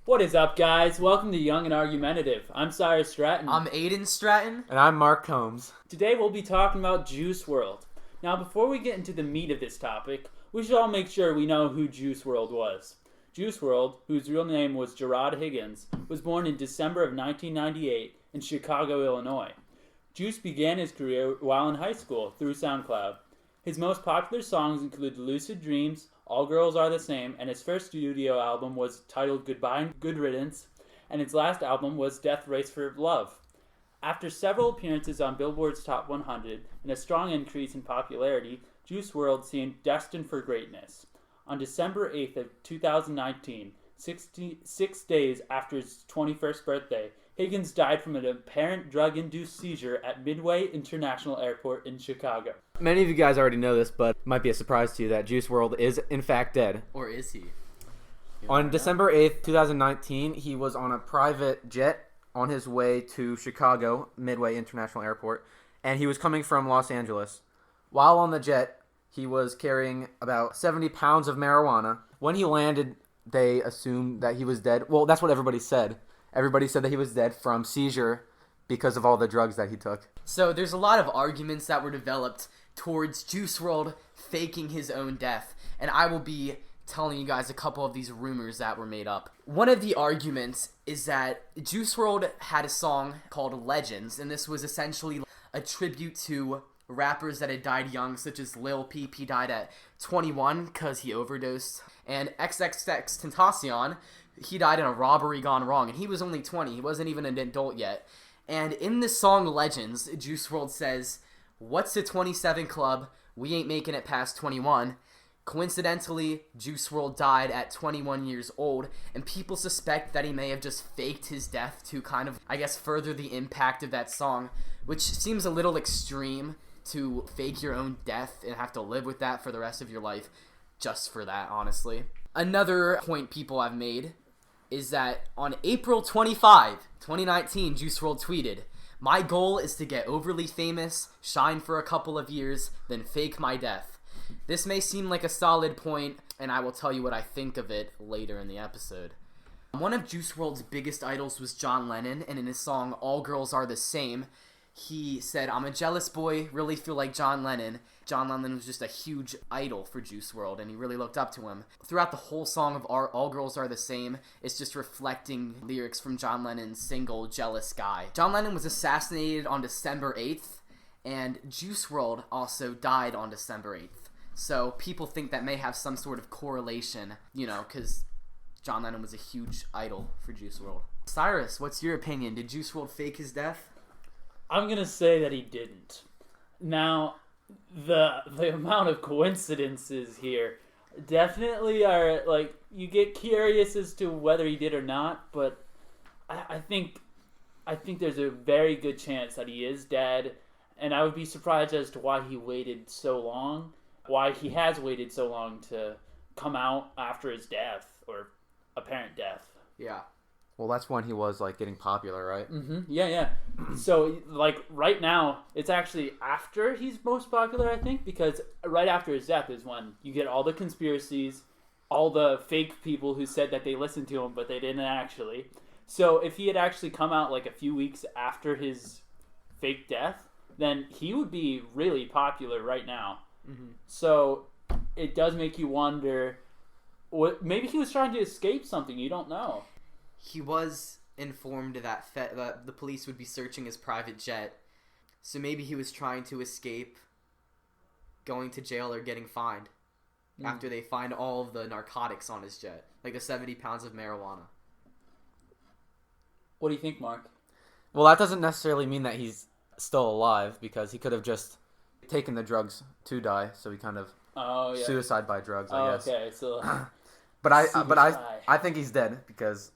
What is up, guys? Welcome to Young and Argumentative. I'm Cyrus Stratton. I'm Aidan Stratton. And I'm Mark Combs. Today we'll be talking about Juice WRLD. Now, before we get into the meat of this topic, we should all make sure we know who Juice WRLD was. Juice WRLD, whose real name was Jarad Higgins, was born in December of 1998 in Chicago, Illinois. Juice began his career while in high school through SoundCloud. His most popular songs include Lucid Dreams, All Girls Are the Same, and his first studio album was titled Goodbye and Good Riddance, and his last album was Death Race for Love. After several appearances on Billboard's Top 100 and a strong increase in popularity, Juice WRLD seemed destined for greatness. On December 8th of 2019, 6 days after his 21st birthday, Higgins died from an apparent drug-induced seizure at Midway International Airport in Chicago. Many of you guys already know this, but it might be a surprise to you that Juice WRLD is in fact dead. Or is he? On December 8th, 2019, he was on a private jet on his way to Chicago, Midway International Airport, and he was coming from Los Angeles. While on the jet, he was carrying about 70 pounds of marijuana. When he landed, they assumed that he was dead. Well, that's what everybody said. Everybody said that he was dead from seizure because of all the drugs that he took. So there's a lot of arguments that were developed towards Juice WRLD faking his own death, and I will be telling you guys a couple of these rumors that were made up. One of the arguments is that Juice WRLD had a song called Legends, and this was essentially a tribute to rappers that had died young, such as Lil Peep. He died at 21 because he overdosed, and XXXTentacion, he died in a robbery gone wrong, and he was only 20. He wasn't even an adult yet. And in this song Legends, Juice WRLD says, "What's a 27 club? We ain't making it past 21." Coincidentally, Juice WRLD died at 21 years old, and people suspect that he may have just faked his death to kind of, I guess, further the impact of that song, which seems a little extreme to fake your own death and have to live with that for the rest of your life just for that, honestly. Another point people have made is that on April 25, 2019, Juice WRLD tweeted, "My goal is to get overly famous, shine for a couple of years, then fake my death." This may seem like a solid point, and I will tell you what I think of it later in the episode. One of Juice WRLD's biggest idols was John Lennon, and in his song All Girls Are the Same, he said, "I'm a jealous boy, really feel like John Lennon." John Lennon was just a huge idol for Juice WRLD, and he really looked up to him. Throughout the whole song of All Girls Are the Same, it's just reflecting lyrics from John Lennon's single, Jealous Guy. John Lennon was assassinated on December 8th, and Juice WRLD also died on December 8th. So people think that may have some sort of correlation, because John Lennon was a huge idol for Juice WRLD. Cyrus, what's your opinion? Did Juice WRLD fake his death? I'm going to say that he didn't. Now, the amount of coincidences here definitely are, you get curious as to whether he did or not, but I think there's a very good chance that he is dead, and I would be surprised as to why he waited so long, why he has waited so long to come out after his death, or apparent death. Yeah. Well, that's when he was, getting popular, right? Mm-hmm. Yeah. So, right now, it's actually after he's most popular, I think, because right after his death is when you get all the conspiracies, all the fake people who said that they listened to him, but they didn't actually. So, if he had actually come out, a few weeks after his fake death, then he would be really popular right now. Mm-hmm. So, it does make you wonder, maybe he was trying to escape something, you don't know. He was informed that the police would be searching his private jet, so maybe he was trying to escape going to jail or getting fined after they find all of the narcotics on his jet, like the 70 pounds of marijuana. What do you think, Mark? Well, that doesn't necessarily mean that he's still alive, because he could have just taken the drugs to die, so he kind of suicide by drugs, I guess. Okay, so But I think he's dead, because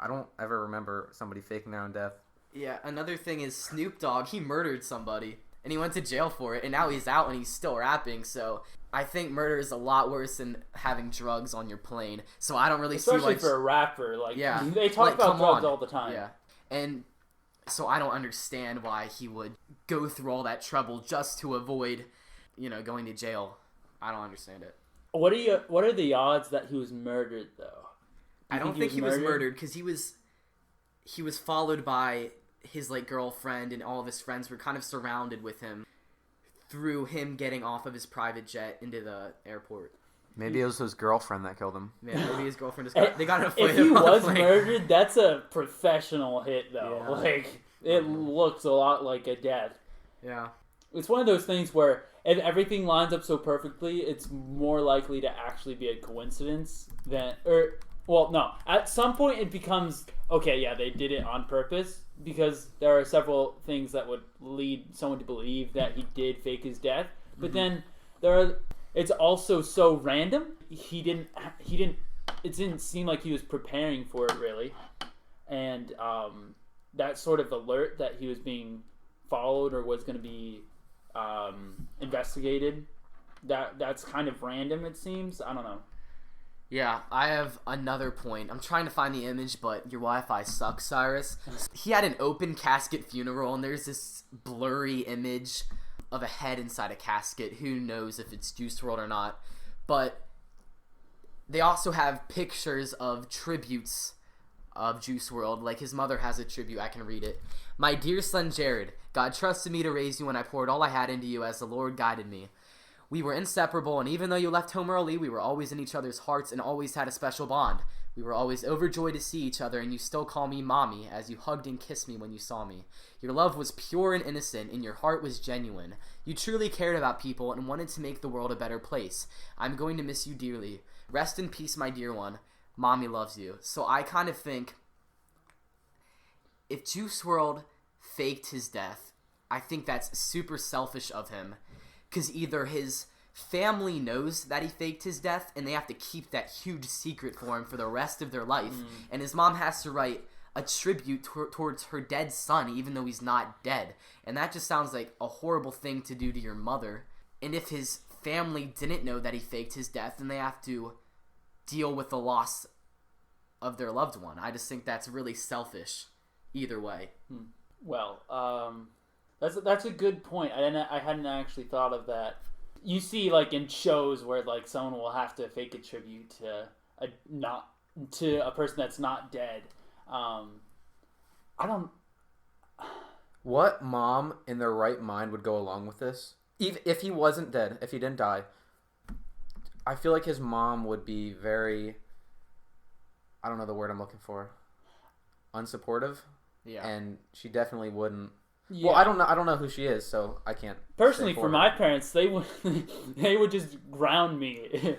I don't ever remember somebody faking their own death. Yeah, another thing is Snoop Dogg, he murdered somebody, and he went to jail for it, and now he's out and he's still rapping, so I think murder is a lot worse than having drugs on your plane, so I don't really especially see for a rapper, yeah, they talk about drugs all the time. Yeah, and so I don't understand why he would go through all that trouble just to avoid, going to jail. I don't understand it. What are the odds that he was murdered, though? I don't think he was murdered because he was followed by his like girlfriend, and all of his friends were kind of surrounded with him through him getting off of his private jet into the airport. Maybe it was his girlfriend that killed him. Yeah, maybe his girlfriend just they got in a fight. If he was murdered, that's a professional hit, though. Yeah. Like, it looks a lot like a death. Yeah. It's one of those things where if everything lines up so perfectly, it's more likely to actually be a coincidence than... Well, no. At some point, it becomes, okay, yeah, they did it on purpose, because there are several things that would lead someone to believe that he did fake his death. But then it's also so random. It didn't seem like he was preparing for it, really. And that sort of alert that he was being followed or was going to be investigated, that's kind of random, it seems. I don't know. Yeah, I have another point. I'm trying to find the image, but your Wi-Fi sucks, Cyrus. He had an open casket funeral, and there's this blurry image of a head inside a casket. Who knows if it's Juice WRLD or not. But they also have pictures of tributes of Juice WRLD. Like, his mother has a tribute. I can read it. My dear son Jarad, God trusted me to raise you when I poured all I had into you as the Lord guided me. We were inseparable, and even though you left home early, we were always in each other's hearts and always had a special bond. We were always overjoyed to see each other, and you still call me Mommy as you hugged and kissed me when you saw me. Your love was pure and innocent, and your heart was genuine. You truly cared about people and wanted to make the world a better place. I'm going to miss you dearly. Rest in peace, my dear one. Mommy loves you. So I kind of think if Juice WRLD faked his death, I think that's super selfish of him. Because either his family knows that he faked his death and they have to keep that huge secret for him for the rest of their life. And his mom has to write a tribute towards her dead son even though he's not dead. And that just sounds like a horrible thing to do to your mother. And if his family didn't know that he faked his death, then they have to deal with the loss of their loved one. I just think that's really selfish either way. Well, That's a good point. I hadn't actually thought of that. You see, like, in shows where, like, someone will have to fake a tribute to a person that's not dead. I don't... What mom in their right mind would go along with this? If he wasn't dead, if he didn't die, I feel like his mom would be very... I don't know the word I'm looking for. Unsupportive? Yeah. And she definitely wouldn't... Yeah. Well, I don't know who she is, so I can't. Personally, for my parents, they would just ground me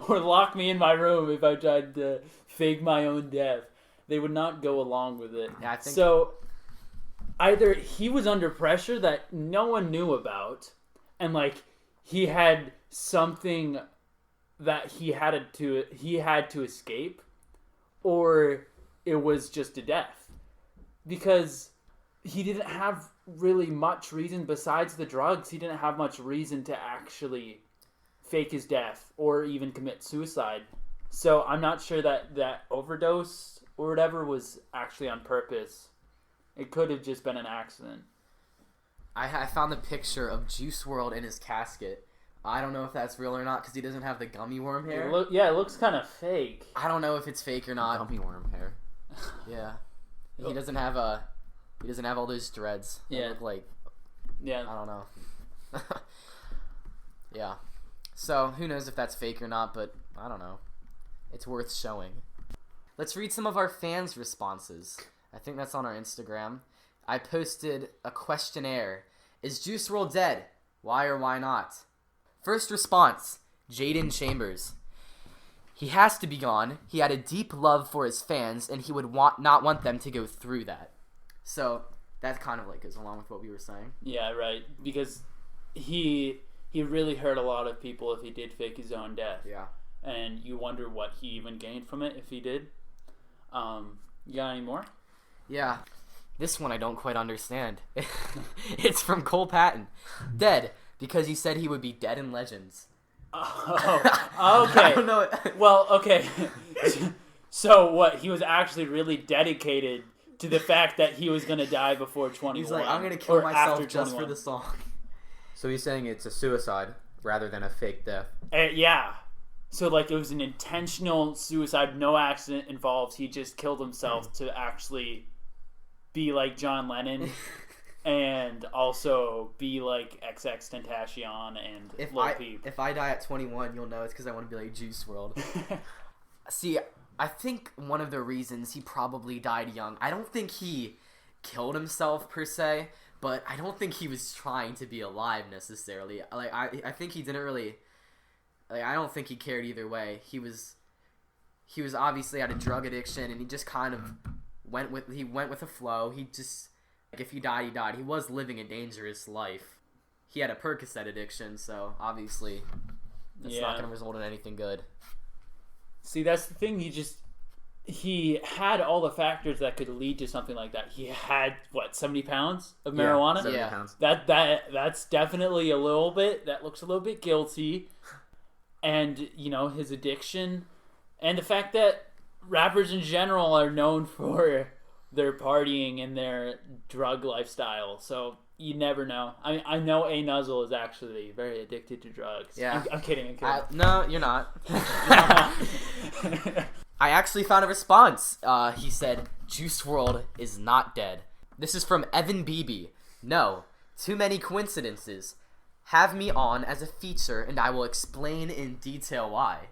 or lock me in my room if I tried to fake my own death. They would not go along with it. Yeah, I think so. Either he was under pressure that no one knew about, and like he had something that he had to escape, or it was just a death, because he didn't have really much reason besides the drugs. He didn't have much reason to actually fake his death or even commit suicide. So I'm not sure that overdose or whatever was actually on purpose. It could have just been an accident. I found the picture of Juice WRLD in his casket. I don't know if that's real or not because he doesn't have the gummy worm hair. It looks kind of fake. I don't know if it's fake or not. Gummy worm hair. Yeah. He doesn't have all those dreads. Yeah. Look like... Yeah. I don't know. Yeah. So, who knows if that's fake or not, but I don't know. It's worth showing. Let's read some of our fans' responses. I think that's on our Instagram. I posted a questionnaire. Is Juice WRLD dead? Why or why not? First response, Jaden Chambers. He has to be gone. He had a deep love for his fans, and he would not want them to go through that. So that kind of like goes along with what we were saying. Yeah, right. Because he really hurt a lot of people if he did fake his own death. Yeah. And you wonder what he even gained from it if he did. You got any more? Yeah. This one I don't quite understand. It's from Cole Patton. Dead because he said he would be dead in Legends. Oh, okay. I don't know. Well, okay. So what? He was actually really dedicated to the fact that he was going to die before 21. He's like, I'm going to kill myself just for the song. So he's saying it's a suicide rather than a fake death. Yeah. So, like, it was an intentional suicide, no accident involved. He just killed himself to actually be like John Lennon and also be like XX Tentacion and Lil Peep. If I die at 21, you'll know it's because I want to be like Juice WRLD. See, I think one of the reasons he probably died young, I don't think he killed himself per se, but I don't think he was trying to be alive necessarily. Like, I think he didn't really... Like, I don't think he cared either way. He was obviously had a drug addiction, and he just kind of went with the flow. He just, like, if he died, he died. He was living a dangerous life. He had a Percocet addiction, so obviously that's not going to result in anything good. See, that's the thing. He had all the factors that could lead to something like that. He had, 70 pounds of marijuana? 70 pounds. That's definitely a little bit, that looks a little bit guilty. And, his addiction, and the fact that rappers in general are known for their partying and their drug lifestyle. So you never know. I mean, I know A Nuzzle is actually very addicted to drugs. Yeah. I'm kidding. No, you're not. I actually found a response. He said, Juice WRLD is not dead. This is from Evan Beebe. No, too many coincidences. Have me on as a feature, and I will explain in detail why.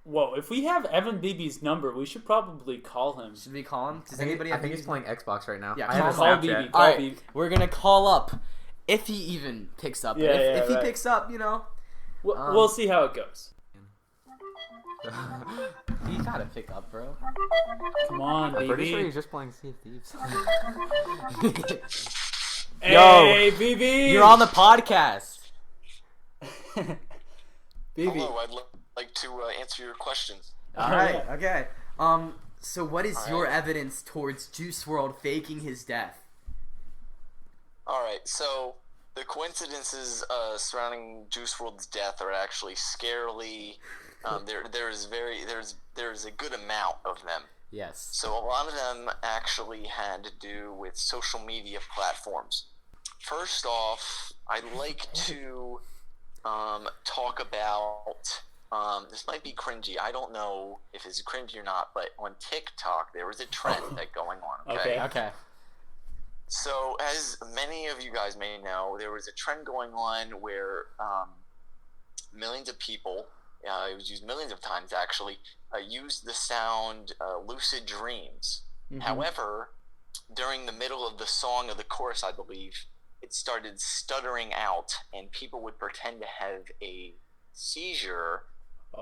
Whoa, if we have Evan Beebe's number, we should probably call him. Should we call him? Does I anybody have think he's playing Xbox right now. Yeah, I have call a Beebe. Snapchat. Call All right, Beebe. we're going to call up. If he even picks up. If he picks up, We'll see how it goes. You gotta pick up, bro. Come on, I'm pretty Beebe. sure he's just playing Sea of Thieves. Hey, Beebe! You're on the podcast. Beebe. Hello, I'd like to answer your questions. All right, okay. So what is All your right. evidence towards Juice WRLD faking his death? Alright, so the coincidences surrounding Juice WRLD's death are actually scarily... there's a good amount of them. Yes. So a lot of them actually had to do with social media platforms. First off, I'd like to talk about... this might be cringy. I don't know if it's cringy or not, but on TikTok there was a trend going on. Okay. So, as many of you guys may know, there was a trend going on where millions of people, it was used millions of times actually, used the sound lucid dreams. Mm-hmm. However, during the middle of the song, of the chorus, I believe, it started stuttering out, and people would pretend to have a seizure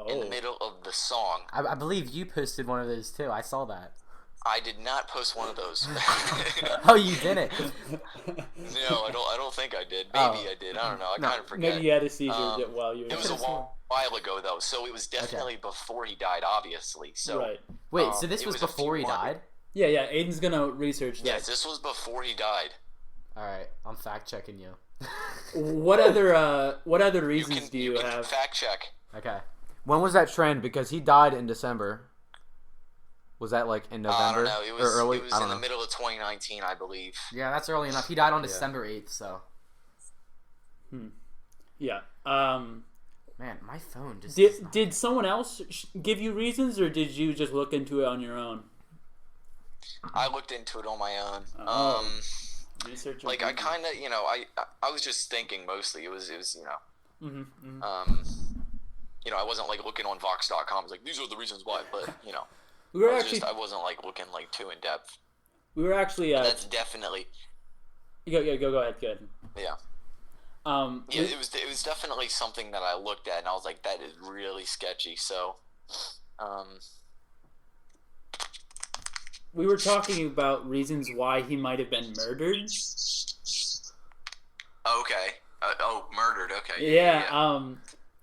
in the middle of the song. I believe you posted one of those too. I saw that. I did not post one of those. Oh, you didn't? No, I don't think I did. Maybe I did. I don't know. I kind of forget. Maybe you had a seizure while you were... It was a while ago, though, so it was definitely before he died, obviously. So, Right. Wait, so this it was was a before he few months. died? Yeah, Aiden's gonna research that. Yes, this was before he died. All right, I'm fact checking you. What other reasons do you can have? fact check. Okay. When was that trend? Because he died in December. Was that like in November I don't know. It was, or early? it was I in don't the know. middle of 2019, I believe. Yeah, that's early enough. He died on December 8th, so. Yeah. Man, my phone just. Did someone else give you reasons, or did you just look into it on your own? I looked into it on my own. Oh. Research. Like I kind of, I was just thinking mostly. It was, Mm-hmm. I wasn't like looking on Vox.com. I was like, these are the reasons why, but We were I wasn't like looking like too in depth. We were actually. That's definitely. Go ahead. Go ahead. Yeah. Yeah, it was definitely something that I looked at and I was like, that is really sketchy. So, we were talking about reasons why he might have been murdered. okay. Murdered. Okay. Yeah.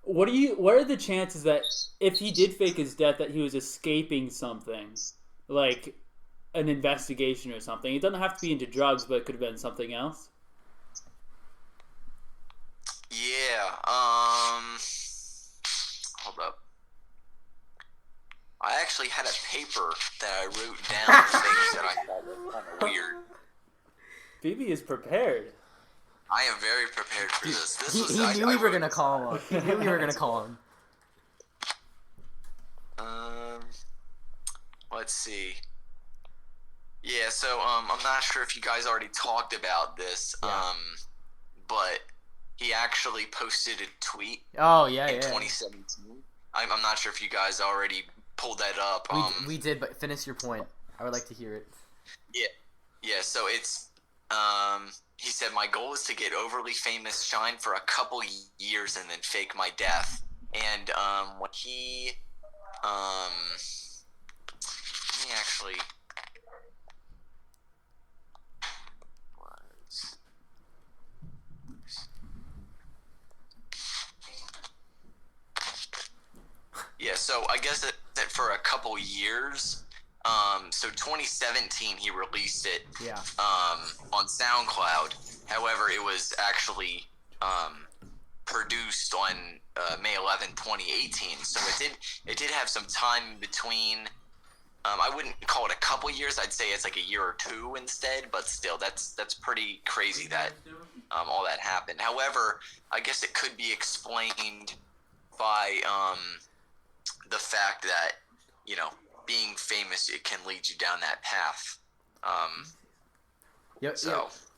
What are the chances that if he did fake his death, that he was escaping something, like an investigation or something? It doesn't have to be into drugs, but it could have been something else. Yeah. Hold up. I actually had a paper that I wrote down things that I thought were kind of weird. Phoebe is prepared. I am very prepared for this. He knew we were gonna call him. He knew we were gonna call him. Let's see. Yeah, so I'm not sure if you guys already talked about this, but he actually posted a tweet in 2017. I'm not sure if you guys already pulled that up. We did, but finish your point. I would like to hear it. Yeah. So it's he said, my goal is to get overly famous, shine for a couple years, and then fake my death. And when he let me actually. Yeah, so I guess that for a couple years, so 2017 he released it on SoundCloud. However, it was actually produced on May 11, 2018. So it did have some time in between. I wouldn't call it a couple years. I'd say it's like a year or two instead. But still, that's pretty crazy that all that happened. However, I guess it could be explained by the fact that, you know, being famous, it can lead you down that path.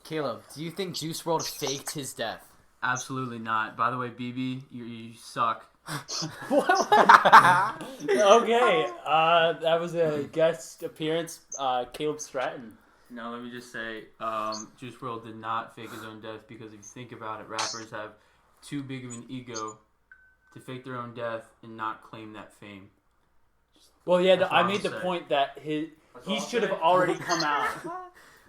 Caleb, do you think Juice WRLD faked his death? Absolutely not. By the way, Beebe, you suck. Okay, that was a guest appearance, Caleb Stratton. Now, let me just say, Juice WRLD did not fake his own death because if you think about it, rappers have too big of an ego to fake their own death and not claim that fame. Well, yeah, I made the point that he should have already come out.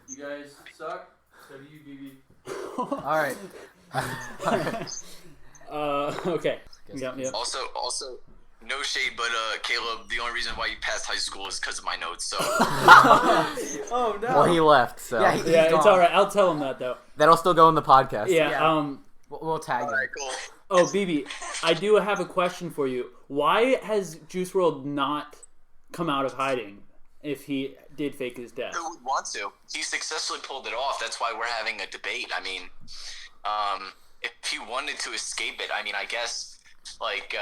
You guys suck. So do you, Beebe. All right. Okay. Yep. Also, no shade, but Caleb, the only reason why you passed high school is because of my notes. So. Oh no. Well, he left, so Yeah, it's all right. I'll tell him that though. that'll still go in the podcast. Yeah. We'll tag him. All right, cool. Oh, Beebe, I do have a question for you. Why has Juice WRLD not come out of hiding if he did fake his death? Who would want to? He successfully pulled it off. That's why we're having a debate. I mean, if he wanted to escape it, I mean, I guess, like,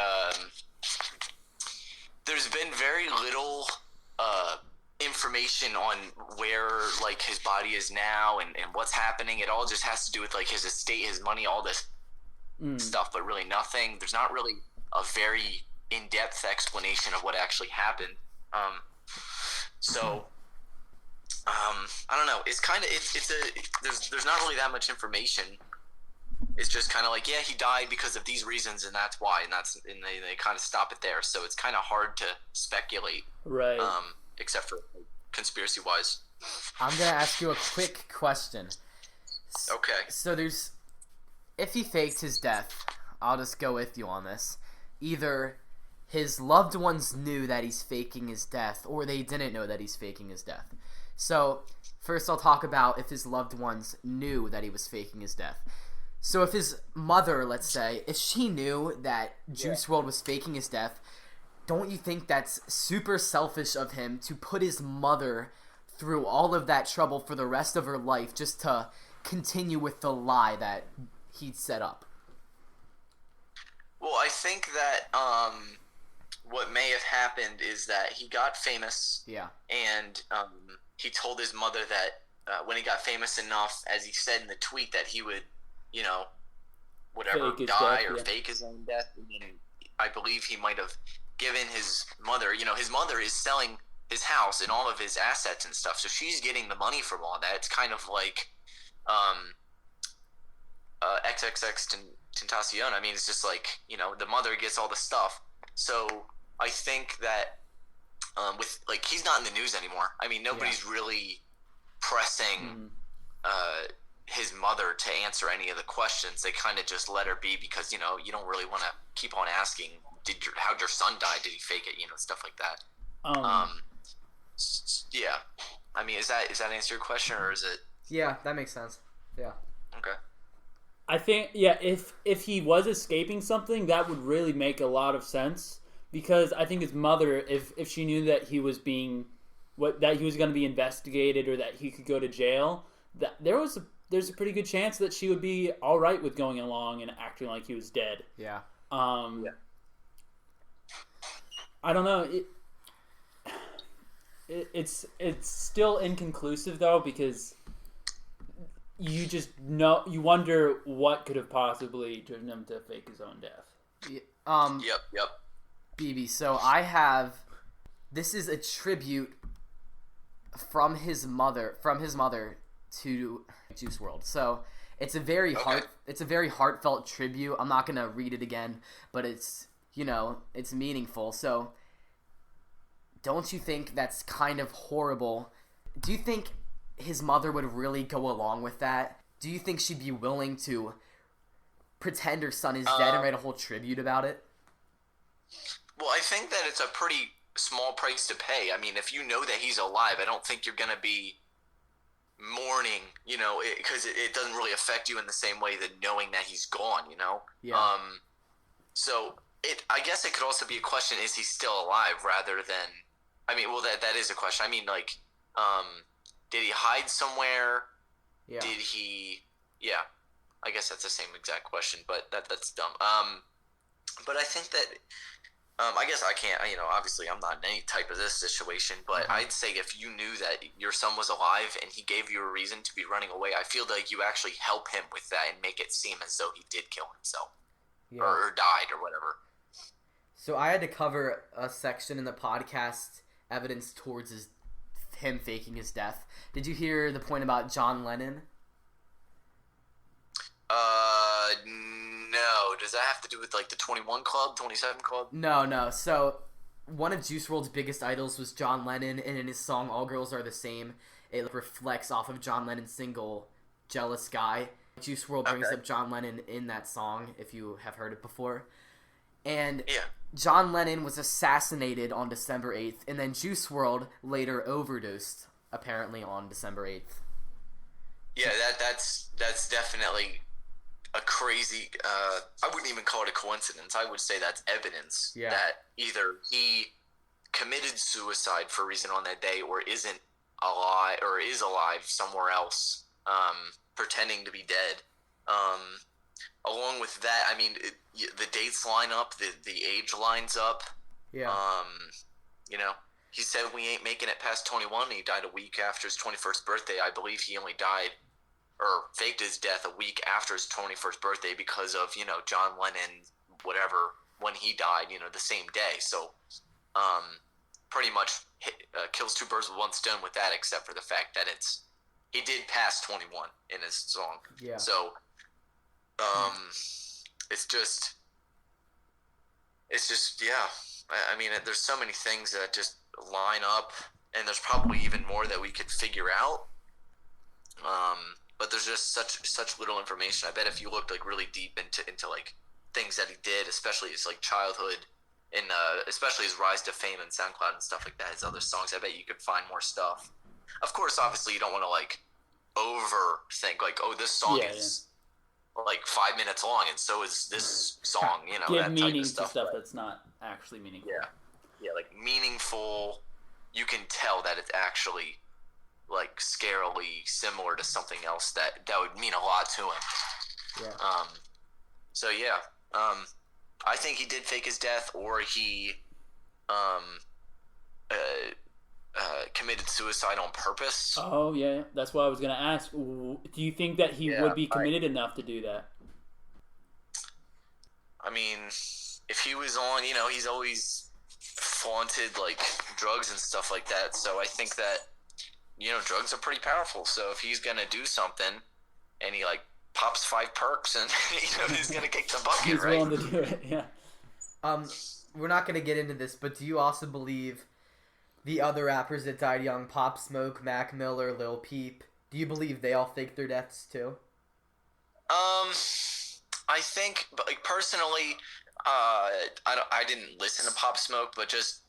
there's been very little information on where, like, his body is now and what's happening. It all just has to do with, like, his estate, his money, all this stuff, but really nothing. There's not really a very in-depth explanation of what actually happened. I don't know. It's kind of there's not really that much information. It's just kind of like, yeah, he died because of these reasons, and that's why, and they kind of stop it there. So it's kind of hard to speculate, Right. Except for conspiracy wise. I'm gonna ask you a quick question. Okay. So if he faked his death, I'll just go with you on this. Either his loved ones knew that he's faking his death, or they didn't know that he's faking his death. So first I'll talk about if his loved ones knew that he was faking his death. So if his mother, let's say, if she knew that Juice WRLD was faking his death, don't you think that's super selfish of him to put his mother through all of that trouble for the rest of her life just to continue with the lie that he'd set up? Well, I think that what may have happened is that he got famous. Yeah. And he told his mother that when he got famous enough, as he said in the tweet, that he would, you know, whatever, die or fake his own death. And I believe he might have given his mother, you know, his mother is selling his house and all of his assets and stuff, so she's getting the money from all that. It's kind of like XXX Tentacion. I mean, it's just like, you know, the mother gets all the stuff. So I think that with, like, he's not in the news anymore. I mean, nobody's really pressing his mother to answer any of the questions. They kind of just let her be because, you know, you don't really want to keep on asking, how'd your son die? Did he fake it? You know, stuff like that. Yeah. I mean, is that answer your question, or is it? Yeah, that makes sense. Yeah. Okay. I think, yeah, if he was escaping something, that would really make a lot of sense, because I think his mother, if she knew that he was being, that he was going to be investigated or that he could go to jail, that there's a pretty good chance that she would be all right with going along and acting like he was dead. Yeah. I don't know. It's still inconclusive though, because you just know, you wonder what could have possibly driven him to fake his own death. Yep. Beebe, so this is a tribute from his mother to Juice WRLD. So it's a very heartfelt tribute. I'm not gonna read it again, but it's meaningful. So don't you think that's kind of horrible? Do you think his mother would really go along with that? Do you think she'd be willing to pretend her son is dead and write a whole tribute about it? Well, I think that it's a pretty small price to pay. I mean, if you know that he's alive, I don't think you're going to be mourning, because it doesn't really affect you in the same way that knowing that he's gone, Yeah. So I guess it could also be a question, is he still alive, rather than, that is a question. I mean, like, did he hide somewhere? Yeah. Did he, I guess that's the same exact question, but that's dumb. But I think that, I guess I can't, obviously I'm not in any type of this situation, but I'd say if you knew that your son was alive and he gave you a reason to be running away, I feel like you actually help him with that and make it seem as though he did kill himself or died or whatever. So I had to cover a section in the podcast, evidence towards him faking his death. Did you hear the point about John Lennon? No. Does that have to do with like the 21 Club, 27 Club? No. So one of Juice WRLD's biggest idols was John Lennon, and in his song "All Girls Are the Same," it reflects off of John Lennon's single "Jealous Guy." Juice WRLD brings up John Lennon in that song, if you have heard it before. And John Lennon was assassinated on December 8th, and then Juice WRLD later overdosed, apparently, on December 8th. Yeah, that's definitely a crazy, I wouldn't even call it a coincidence. I would say that's evidence that either he committed suicide for a reason on that day, or isn't alive, or is alive somewhere else, pretending to be dead. Along with that, I mean, the dates line up, the age lines up. Yeah. He said we ain't making it past 21. He died a week after his 21st birthday. I believe he only died or faked his death a week after his 21st birthday because of, John Lennon, whatever, when he died, the same day. So, pretty much kills two birds with one stone with that, except for the fact that he did pass 21 in his song. Yeah. So, it's just, I mean, there's so many things that just line up, and there's probably even more that we could figure out. But there's just such little information. I bet if you looked like really deep into like things that he did, especially his like childhood and especially his rise to fame and SoundCloud and stuff like that, his other songs, I bet you could find more stuff. Of course, obviously you don't want to like overthink like, oh, this song is like 5 minutes long and so is this song, Give that meaning type of to stuff but, that's not actually meaningful. Yeah, like meaningful. You can tell that it's actually like scarily similar to something else that would mean a lot to him. Yeah. So I think he did fake his death, or he committed suicide on purpose. Oh yeah, that's what I was gonna ask. Do you think that he would be committed enough to do that? I mean, if he was on, he's always flaunted like drugs and stuff like that. So I think that drugs are pretty powerful. So if he's gonna do something, and he like pops 5 perks, and he's gonna kick the bucket, He's right? willing to do it. Yeah. We're not gonna get into this, but do you also believe the other rappers that died young, Pop Smoke, Mac Miller, Lil Peep, do you believe they all faked their deaths too? I think, but like personally, I didn't listen to Pop Smoke, but just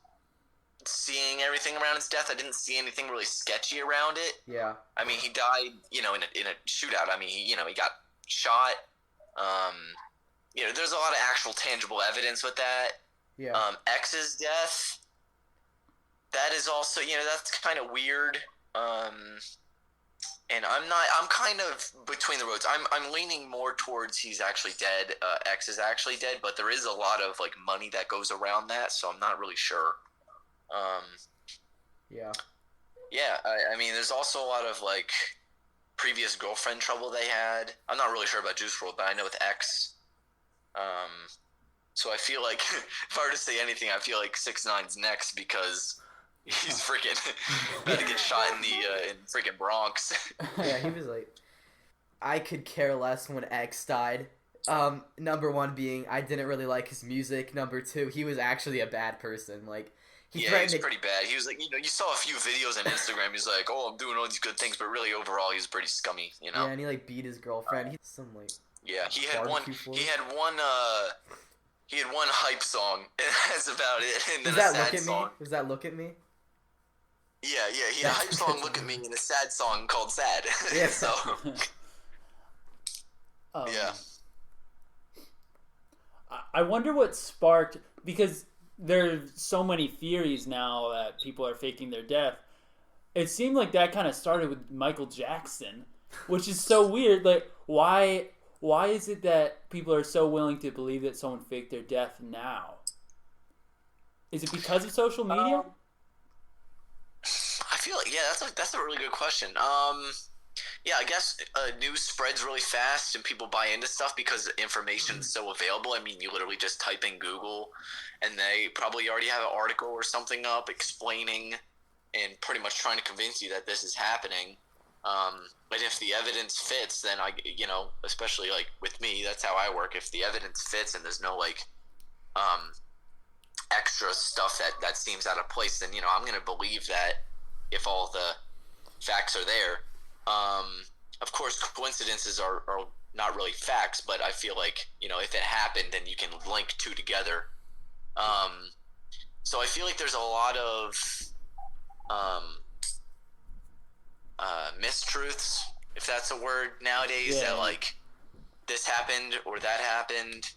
seeing everything around his death, I didn't see anything really sketchy around it. Yeah. I mean, he died, in a shootout. I mean, he got shot. There's a lot of actual tangible evidence with that. Yeah. X's death, that is also, that's kind of weird. And I'm kind of between the roads. I'm leaning more towards he's actually dead. X is actually dead, but there is a lot of like money that goes around that, so I'm not really sure. Yeah. Yeah, I mean, there's also a lot of like previous girlfriend trouble they had. I'm not really sure about Juice WRLD, but I know with X. So I feel like if I were to say anything, I feel like 6ix9ine's next because he's freaking about to get shot in the in freaking Bronx. Yeah, he was like, I could care less when X died. Number one being I didn't really like his music. Number two, he was actually a bad person. Like He's pretty bad. He was like, you saw a few videos on Instagram. He's like, oh, I'm doing all these good things, but really overall, he's pretty scummy. Yeah, and he like beat his girlfriend. He's some like. Yeah, he had one hype song, and that's about it. And then Was that a sad Look at song. Me? Was that Look at Me? Yeah, he had a hype song, Look at Me, and a sad song called Sad. Yeah. So, yeah. I wonder what sparked, because there's so many theories now that people are faking their death. It seemed like that kind of started with Michael Jackson, which is so weird. Like, why is it that people are so willing to believe that someone faked their death now? Is it because of social media? I feel like, yeah, that's a really good question. Yeah, I guess news spreads really fast and people buy into stuff because information is so available. I mean, you literally just type in Google and they probably already have an article or something up explaining and pretty much trying to convince you that this is happening. But if the evidence fits, then especially like with me, that's how I work. If the evidence fits and there's no like extra stuff that seems out of place, then I'm going to believe that if all the facts are there. Of course, coincidences are not really facts, but I feel like, if it happened, then you can link two together. So I feel like there's a lot of mistruths, if that's a word nowadays, that like this happened or that happened,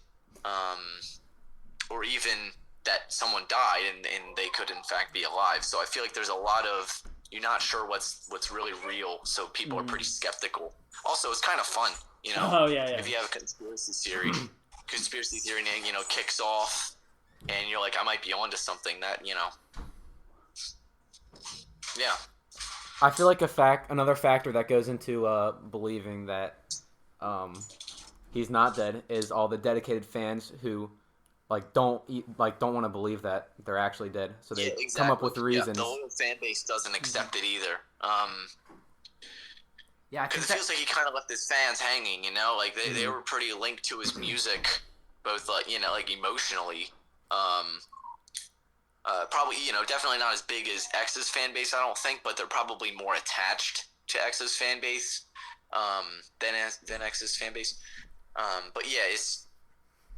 or even that someone died and they could in fact be alive. So I feel like there's a lot of, you're not sure what's really real, so people are pretty skeptical. Also, it's kind of fun, Oh, yeah. If you have a conspiracy theory kicks off, and you're like, I might be onto something that, yeah. I feel like another factor that goes into believing that he's not dead is all the dedicated fans who don't want to believe that they're actually dead, so they come up with reasons. The whole fan base doesn't accept it either. Yeah, because it feels like he kind of left his fans hanging. Like they were pretty linked to his music, both like emotionally. Probably definitely not as big as X's fan base, I don't think, but they're probably more attached to X's fan base than X's fan base. But yeah,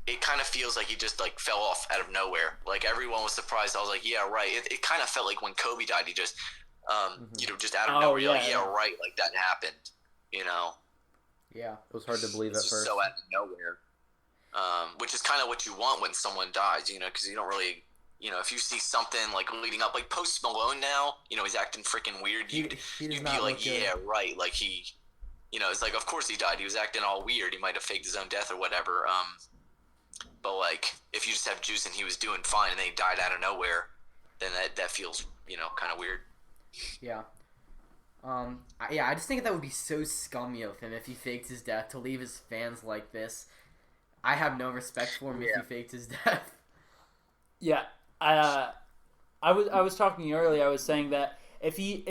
it kind of feels like he just like fell off out of nowhere. Like everyone was surprised. I was like, yeah, right. It kind of felt like when Kobe died, he just just out of nowhere. You're like, yeah, right. Like that happened. Yeah, it was hard to believe at first. So out of nowhere. Which is kind of what you want when someone dies. Because you don't really. If you see something like leading up, like Post Malone now, he's acting freaking weird. You'd be like, yeah, right. Like he, it's like, of course he died. He was acting all weird. He might have faked his own death or whatever. But like, if you just have Juice and he was doing fine and then he died out of nowhere, then that feels, kind of weird. Yeah. I just think that would be so scummy of him if he faked his death to leave his fans like this. I have no respect for him if he faked his death. Yeah. I was talking earlier. I was saying that if he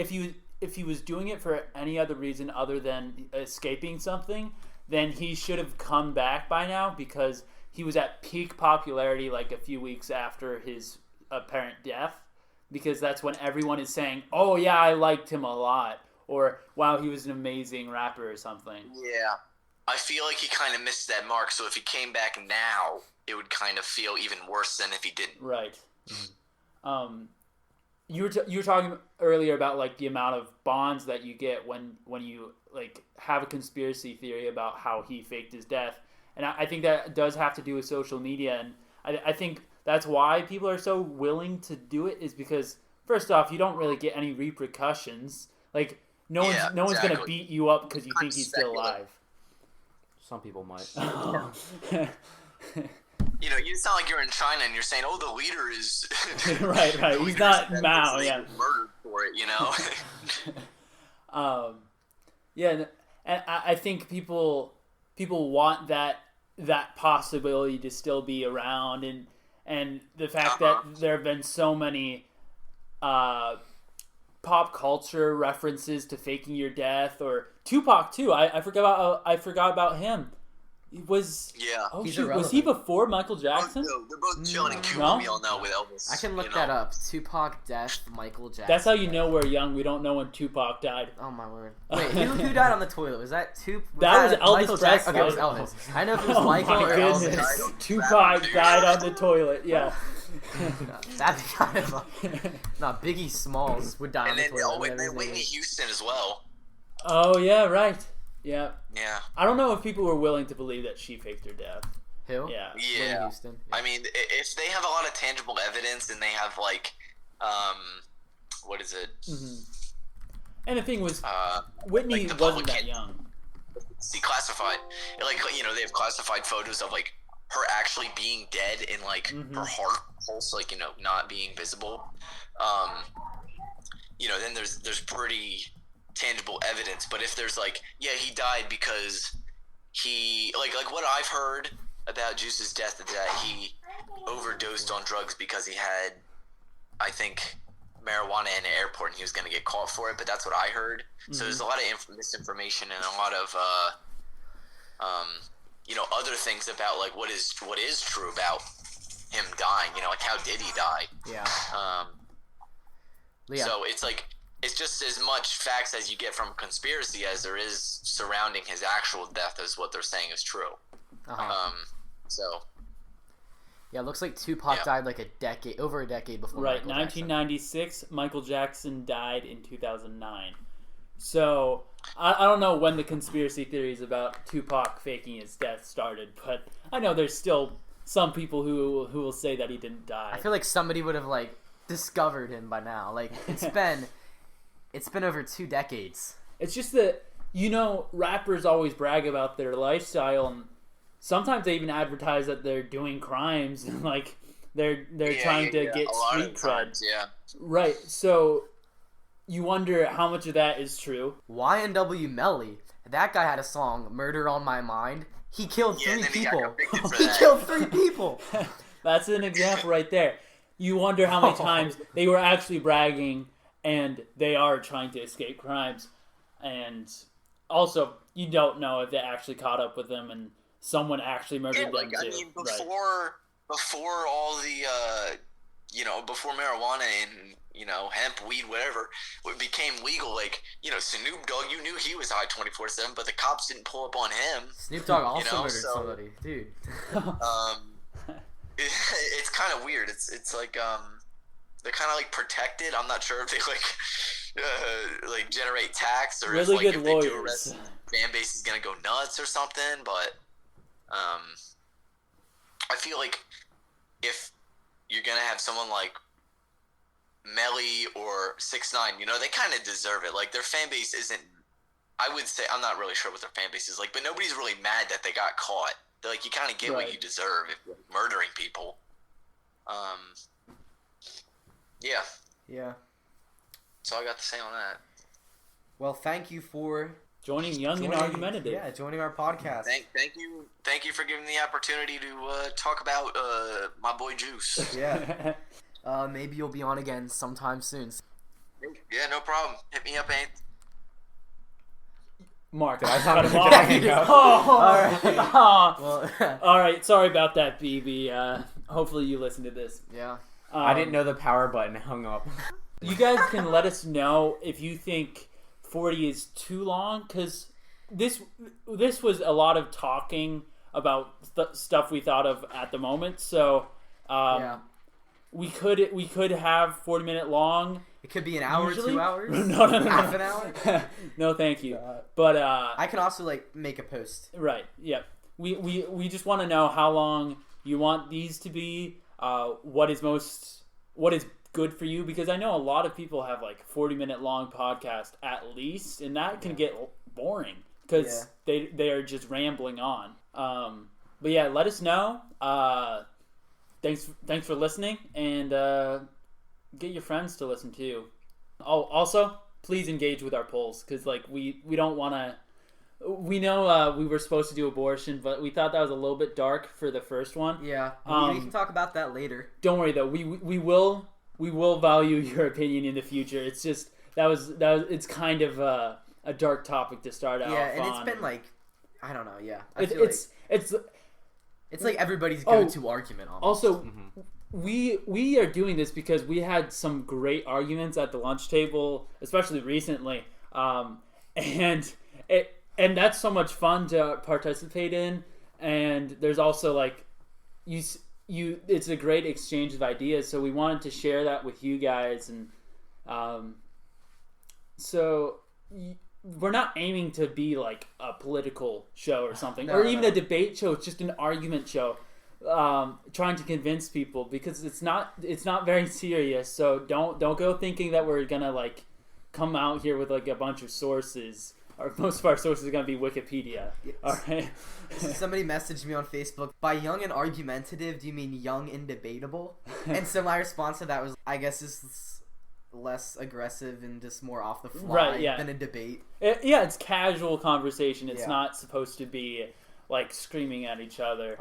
was doing it for any other reason other than escaping something, then he should have come back by now, because he was at peak popularity like a few weeks after his apparent death, because that's when everyone is saying, "Oh yeah, I liked him a lot," or "Wow, he was an amazing rapper," or something. Yeah, I feel like he kind of missed that mark. So if he came back now, it would kind of feel even worse than if he didn't. Right. You were talking earlier about like the amount of bonds that you get when you like have a conspiracy theory about how he faked his death, and I think that does have to do with social media, and I think that's why people are so willing to do it, is because first off, you don't really get any repercussions. Like no one's gonna exactly. beat you up because you think he's still alive. Some people might. You know, you sound like you're in China and you're saying, "Oh, the leader is." right. The He's leader's not dead Mao. because they Yeah. were murdered for it. You know. Yeah, and I think people want that possibility to still be around, and the fact that there have been so many pop culture references to faking your death, or Tupac too. I forgot about him. Was He's shoot, was he before Michael Jackson? They're both chilling in Cuba. No? We all know with Elvis. I can look that up. Tupac death, Michael Jackson. That's how you know we're young. We don't know when Tupac died. Oh my word! Wait, who died on the toilet? Was that That was Elvis Michael Jackson? Okay, it was Elvis. I know if it was Michael my or goodness. Elvis. Tupac died on the toilet. Yeah. That'd be kind of Biggie Smalls would die on And the then toilet. Whitney Houston as well. Oh yeah, right. Yeah. Yeah. I don't know if people were willing to believe that she faked her death. Who? Yeah. Whitney Houston. Yeah. I mean, if they have a lot of tangible evidence and they have like, what is it? Mm-hmm. And the thing was, Whitney like wasn't that young. See, classified. Like, you know, they have classified photos of like her actually being dead and like her heart pulse, like, you know, not being visible. You know, then there's pretty tangible evidence. But if there's like, yeah, he died because he like what I've heard about Juice's death is that he overdosed on drugs because he had, I think, marijuana in the airport and he was going to get caught for it. But that's what I heard. So there's a lot of misinformation and a lot of you know, other things about like what is true about him dying. You know, like how did he die? Yeah. So it's like, it's just as much facts as you get from conspiracy as there is surrounding his actual death as what they're saying is true. So. Yeah, it looks like Tupac died like over a decade before. Right, Michael 1996. Michael Jackson died in 2009. So I don't know when the conspiracy theories about Tupac faking his death started, but I know there's still some people who will say that he didn't die. I feel like somebody would have like discovered him by now. Like it's been over 2 decades. It's just that, you know, rappers always brag about their lifestyle, and sometimes they even advertise that they're doing crimes and like they're trying to get street cred. Right. So you wonder how much of that is true. YNW Melly, that guy had a song, "Murder on My Mind." He killed 3 people. He killed 3 people. That's an example right there. You wonder how many times they were actually bragging and they are trying to escape crimes. And also, you don't know if they actually caught up with them and someone actually murdered them too. I mean, before all the, you know, before marijuana and, you know, hemp, weed, whatever, it became legal, like, you know, Snoop Dogg, you knew he was high 24/7, but the cops didn't pull up on him. Snoop Dogg also murdered somebody, dude. It's kind of weird. It's like, they're kind of like protected. I'm not sure if they like generate tax or really if, like, good if lawyers. they do arrest, fan base is gonna go nuts or something. But I feel like if you're gonna have someone like Melly or 6ix9ine, you know, they kind of deserve it. Like, their fan base isn't, I would say, I'm not really sure what their fan base is like, but nobody's really mad that they got caught. They're like, you kind of get what you deserve if you're murdering people. Yeah. That's all I got to say on that. Well, thank you for joining Young and Argumentative. Yeah, joining our podcast. Thank you for giving me the opportunity to talk about my boy Juice. Yeah. Maybe you'll be on again sometime soon. Yeah, no problem. Hit me up, Aidan. Mark, I thought cut him we off. could hang up. All right, sorry about that, Beebe. Hopefully you listen to this. Yeah. I didn't know the power button hung up. You guys can let us know if you think 40 is too long, because this was a lot of talking about stuff we thought of at the moment. So we could have 40-minute long. It could be an hour, usually. 2 hours, no. half an hour. No, thank you. But I can also like make a post. Right. Yeah. We just want to know how long you want these to be. What is good for you, because I know a lot of people have like 40-minute long podcast at least, and that can get boring because they are just rambling on. But yeah, let us know. Thanks for listening, and get your friends to listen too. Oh, also, please engage with our polls, because like we don't want to. We know we were supposed to do abortion, but we thought that was a little bit dark for the first one. Yeah, we can talk about that later. Don't worry though, we will value your opinion in the future. It's just that was it's kind of a dark topic to start out. Yeah, and on. it's been like, I don't know. Yeah, it's like everybody's go-to argument. Almost. Also, we are doing this because we had some great arguments at the lunch table, especially recently, and that's so much fun to participate in. And there's also like it's a great exchange of ideas. So we wanted to share that with you guys, and we're not aiming to be like a political show or something, or even a debate show. It's just an argument show, trying to convince people, because it's not very serious. So don't go thinking that we're gonna like come out here with like a bunch of sources. Most of our sources are gonna be Wikipedia. Yes. All right. Somebody messaged me on Facebook. By young and argumentative, do you mean young and debatable? And so my response to that was, I guess it's less aggressive and just more off the fly than a debate. It's casual conversation. It's not supposed to be like screaming at each other.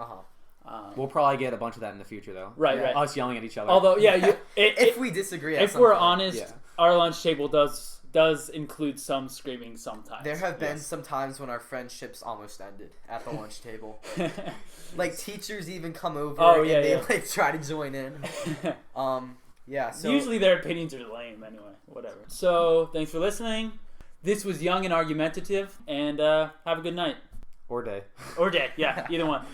We'll probably get a bunch of that in the future, though. Right. Us yelling at each other. Although, if we disagree, if we're honest, our lunch table does include some screaming sometimes. There have been some times when our friendships almost ended at the lunch table. Like teachers even come over and they like try to join in. So usually their opinions are lame anyway. Whatever. So thanks for listening. This was Young and Argumentative, and have a good night. Or day. Or day, yeah, either one.